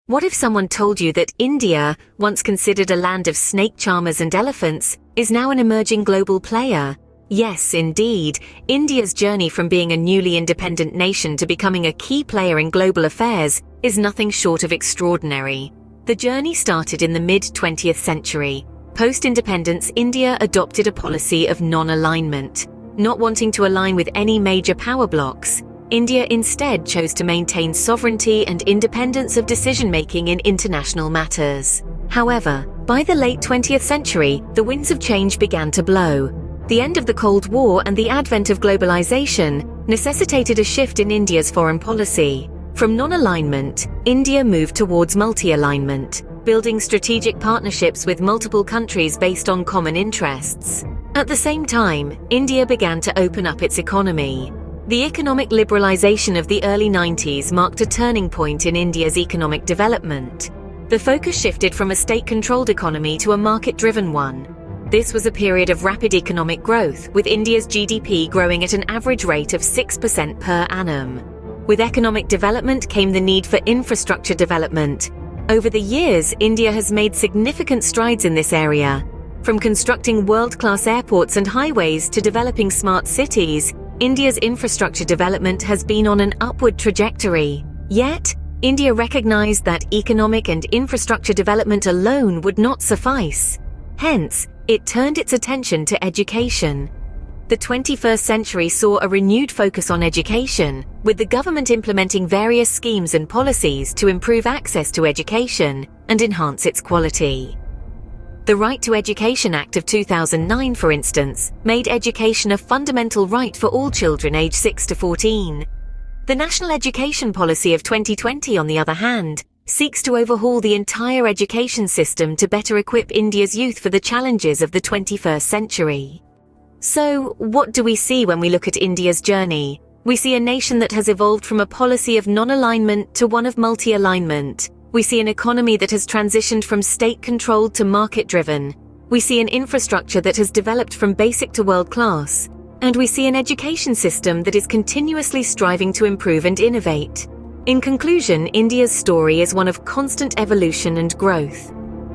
What if someone told you that India, once considered a land of snake charmers and elephants, is now an emerging global player? Yes, indeed. India's journey from being a newly independent nation to becoming a key player in global affairs is nothing short of extraordinary. The journey started in the mid-20th century. Post-independence, India adopted a policy of non-alignment. Not wanting to align with any major power blocs, India instead chose to maintain sovereignty and independence of decision-making in international matters. However, by the late 20th century, the winds of change began to blow. The end of the Cold War and the advent of globalization necessitated a shift in India's foreign policy. From non-alignment, India moved towards multi-alignment, building strategic partnerships with multiple countries based on common interests. At the same time, India began to open up its economy. The economic liberalization of the early 90s marked a turning point in India's economic development. The focus shifted from a state-controlled economy to a market-driven one. This was a period of rapid economic growth, with India's GDP growing at an average rate of 6% per annum. With economic development came the need for infrastructure development. Over the years, India has made significant strides in this area. From constructing world-class airports and highways to developing smart cities, India's infrastructure development has been on an upward trajectory. Yet, India recognized that economic and infrastructure development alone would not suffice. Hence, it turned its attention to education. The 21st century saw a renewed focus on education, with the government implementing various schemes and policies to improve access to education and enhance its quality. The Right to Education Act of 2009, for instance, made education a fundamental right for all children aged 6 to 14. The National Education Policy of 2020, on the other hand, seeks to overhaul the entire education system to better equip India's youth for the challenges of the 21st century. So, what do we see when we look at India's journey? We see a nation that has evolved from a policy of non-alignment to one of multi-alignment. We see an economy that has transitioned from state-controlled to market-driven. We see an infrastructure that has developed from basic to world-class. And we see an education system that is continuously striving to improve and innovate. In conclusion, India's story is one of constant evolution and growth.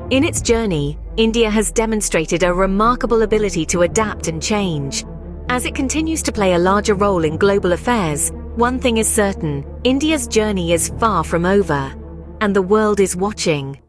In its journey, India has demonstrated a remarkable ability to adapt and change. As it continues to play a larger role in global affairs, one thing is certain: India's journey is far from over. And the world is watching.